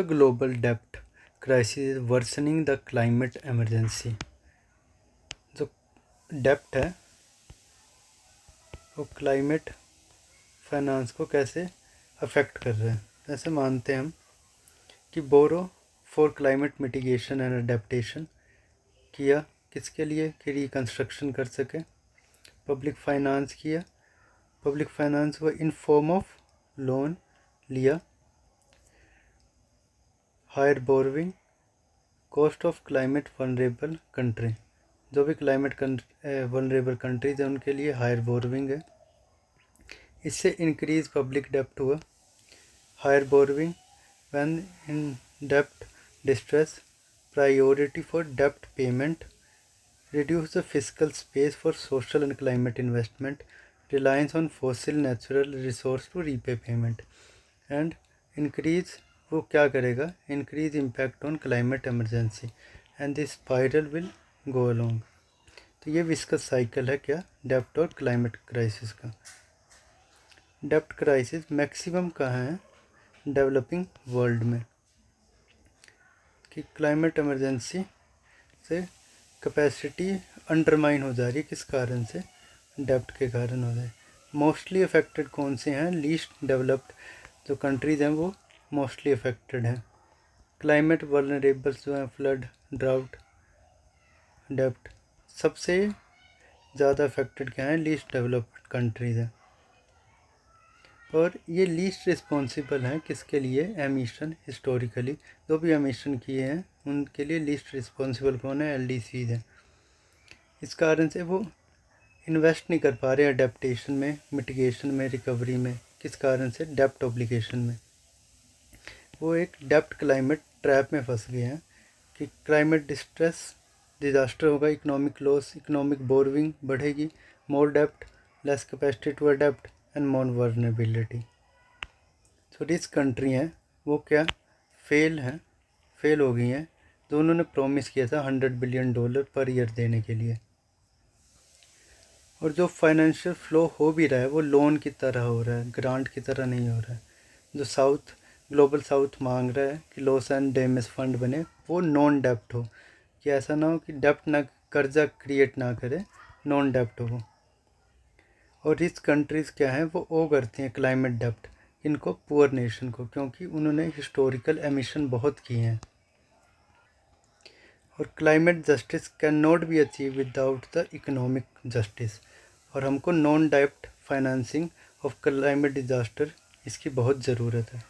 global debt crisis is worsening the climate emergency। जो डेप्ट है वो क्लाइमेट फाइनेंस को कैसे अफेक्ट कर रहे हैं। जैसे मानते हैं हम कि borrow for climate mitigation and adaptation किया, किसके लिए कि रिकन्स्ट्रक्शन कर सके। पब्लिक फाइनेंस किया, पब्लिक फाइनेंस वो इन फॉर्म ऑफ लोन लिया। Higher borrowing cost of climate vulnerable country, जो भी क्लाइमेट वनरेबल कंट्रीज है उनके लिए हायर बोरोइंग है। इससे इंक्रीज पब्लिक डेप्ट हुआ। हायर बोरोइंग व्हेन इन डेप्ट डिस्ट्रेस, प्रायोरिटी फॉर डेप्ट payment, reduce the fiscal space for social and climate investment, reliance on fossil natural resource to repay payment, and increase वो क्या करेगा, increase impact on climate emergency and the spiral will go along। तो ये viscous cycle है क्या, डेप्ट और climate crisis का। डेप्ट crisis maximum कहाँ है, डेवलपिंग वर्ल्ड में, कि क्लाइमेट इमरजेंसी से कैपेसिटी अंडरमाइन हो जा रही है। किस कारण से, डेप्ट के कारण हो जाए। मोस्टली अफेक्टेड कौन से हैं, लीस्ट डेवलप्ड जो कंट्रीज़ हैं वो मोस्टली अफेक्टेड हैं। क्लाइमेट वल्नरेबल्स जो हैं, फ्लड, ड्राउट, डेप्ट, सबसे ज़्यादा अफेक्टेड क्या हैं, लीस्ट डेवलप्ड कंट्रीज़ हैं। और ये लीस्ट रिस्पॉन्सिबल हैं किसके लिए, एमिशन। हिस्टोरिकली जो भी एमिशन किए हैं उनके लिए लीस्ट रिस्पॉन्सिबल कौन है, LDCs हैं। इस कारण से वो इन्वेस्ट नहीं कर पा रहे अडेप्टेशन में, मिटिगेशन में, रिकवरी में। किस कारण से, डेप्ट ऑब्लिगेशन में। वो एक डेप्ट क्लाइमेट ट्रैप में फंस गए हैं कि क्लाइमेट डिस्ट्रेस, डिज़ास्टर होगा, इकोनॉमिक लॉस, इकोनॉमिक बोरोइंग बढ़ेगी, मोर डेप्ट, less capacity to adapt and more vulnerability. तो रिच कंट्री हैं वो क्या, फेल हो गई हैं। जो उन्होंने प्रॉमिस किया था $100 बिलियन पर ईयर देने के लिए। और जो फाइनेंशियल फ्लो हो भी रहा है वो लोन की तरह हो रहा है, ग्रांट की तरह नहीं हो रहा है। जो ग्लोबल साउथ मांग रहा है कि लॉस एंड डैमेज फंड बने, वो नॉन डेप्ट हो, कि ऐसा ना हो कि डेप्ट ना, कर्जा क्रिएट ना करे, नॉन डेप्ट हो। और रिच कंट्रीज़ क्या हैं, वो ओ करती हैं क्लाइमेट डेप्ट इनको, पुअर नेशन को, क्योंकि उन्होंने हिस्टोरिकल एमिशन बहुत किए हैं। और climate justice can not be achieve without the economic justice. और हमको नॉन डेप्ट फाइनेंसिंग ऑफ क्लाइमेट डिजास्टर इसकी बहुत ज़रूरत है।